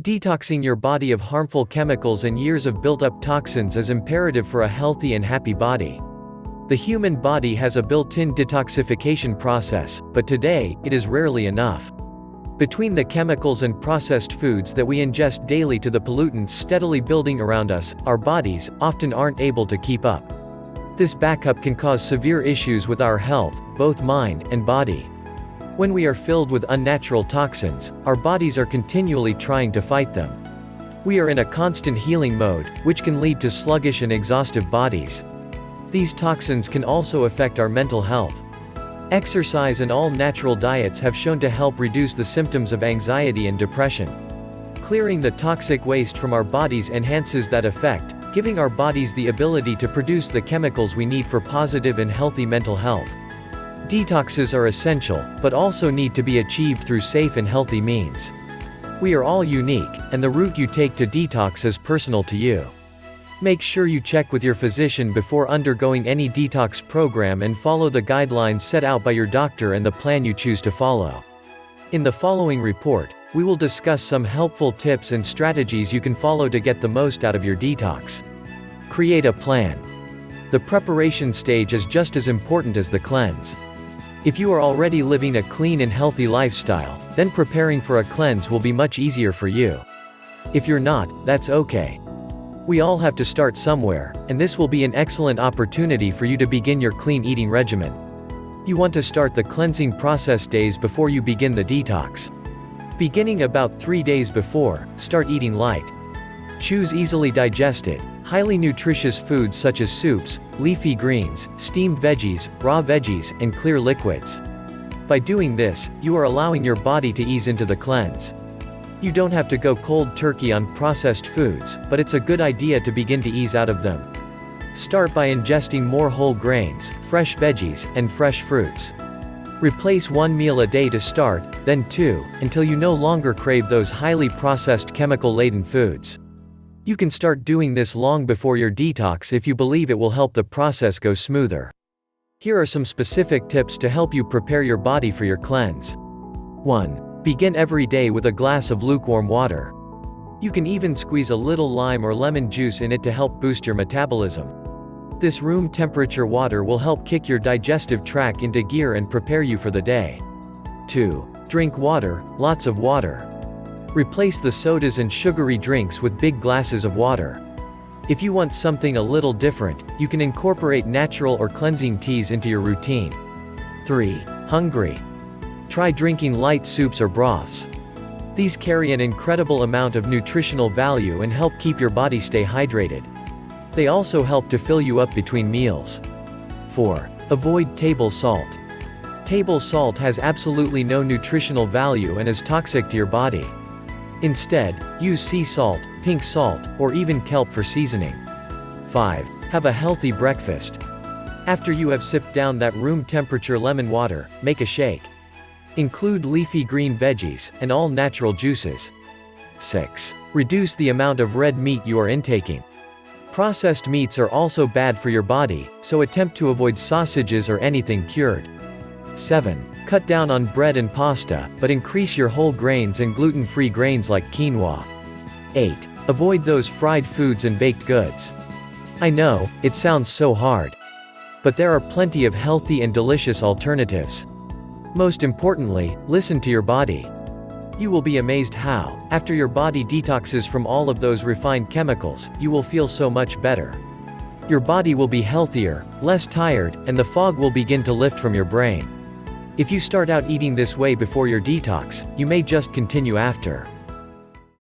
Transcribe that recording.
Detoxing your body of harmful chemicals and years of built-up toxins is imperative for a healthy and happy body. The human body has a built-in detoxification process, but today, it is rarely enough. Between the chemicals and processed foods that we ingest daily to the pollutants steadily building around us, our bodies often aren't able to keep up. This backup can cause severe issues with our health, both mind and body. When we are filled with unnatural toxins, our bodies are continually trying to fight them. We are in a constant healing mode, which can lead to sluggish and exhaustive bodies. These toxins can also affect our mental health. Exercise and all natural diets have shown to help reduce the symptoms of anxiety and depression. Clearing the toxic waste from our bodies enhances that effect, giving our bodies the ability to produce the chemicals we need for positive and healthy mental health. Detoxes are essential, but also need to be achieved through safe and healthy means. We are all unique, and the route you take to detox is personal to you. Make sure you check with your physician before undergoing any detox program and follow the guidelines set out by your doctor and the plan you choose to follow. In the following report, we will discuss some helpful tips and strategies you can follow to get the most out of your detox. Create a plan. The preparation stage is just as important as the cleanse. If you are already living a clean and healthy lifestyle, then preparing for a cleanse will be much easier for you. If you're not, that's okay. We all have to start somewhere, and this will be an excellent opportunity for you to begin your clean eating regimen. You want to start the cleansing process days before you begin the detox. Beginning about 3 days before, start eating light. Choose easily digested, highly nutritious foods such as soups, leafy greens, steamed veggies, raw veggies, and clear liquids. By doing this, you are allowing your body to ease into the cleanse. You don't have to go cold turkey on processed foods, but it's a good idea to begin to ease out of them. Start by ingesting more whole grains, fresh veggies, and fresh fruits. Replace 1 meal a day to start, then 2, until you no longer crave those highly processed chemical-laden foods. You can start doing this long before your detox if you believe it will help the process go smoother. Here are some specific tips to help you prepare your body for your cleanse. 1. Begin every day with a glass of lukewarm water. You can even squeeze a little lime or lemon juice in it to help boost your metabolism. This room temperature water will help kick your digestive tract into gear and prepare you for the day. 2. Drink water, lots of water. Replace the sodas and sugary drinks with big glasses of water. If you want something a little different, you can incorporate natural or cleansing teas into your routine. 3. Hungry. Try drinking light soups or broths. These carry an incredible amount of nutritional value and help keep your body stay hydrated. They also help to fill you up between meals. 4. Avoid table salt. Table salt has absolutely no nutritional value and is toxic to your body. Instead, use sea salt, pink salt, or even kelp for seasoning. 5. Have a healthy breakfast. After you have sipped down that room temperature lemon water, make a shake. Include leafy green veggies, and all natural juices. 6. Reduce the amount of red meat you are intaking. Processed meats are also bad for your body, so attempt to avoid sausages or anything cured. 7. Cut down on bread and pasta, but increase your whole grains and gluten-free grains like quinoa. 8. Avoid those fried foods and baked goods. I know, it sounds so hard. But there are plenty of healthy and delicious alternatives. Most importantly, listen to your body. You will be amazed how, after your body detoxes from all of those refined chemicals, you will feel so much better. Your body will be healthier, less tired, and the fog will begin to lift from your brain. If you start out eating this way before your detox, you may just continue after.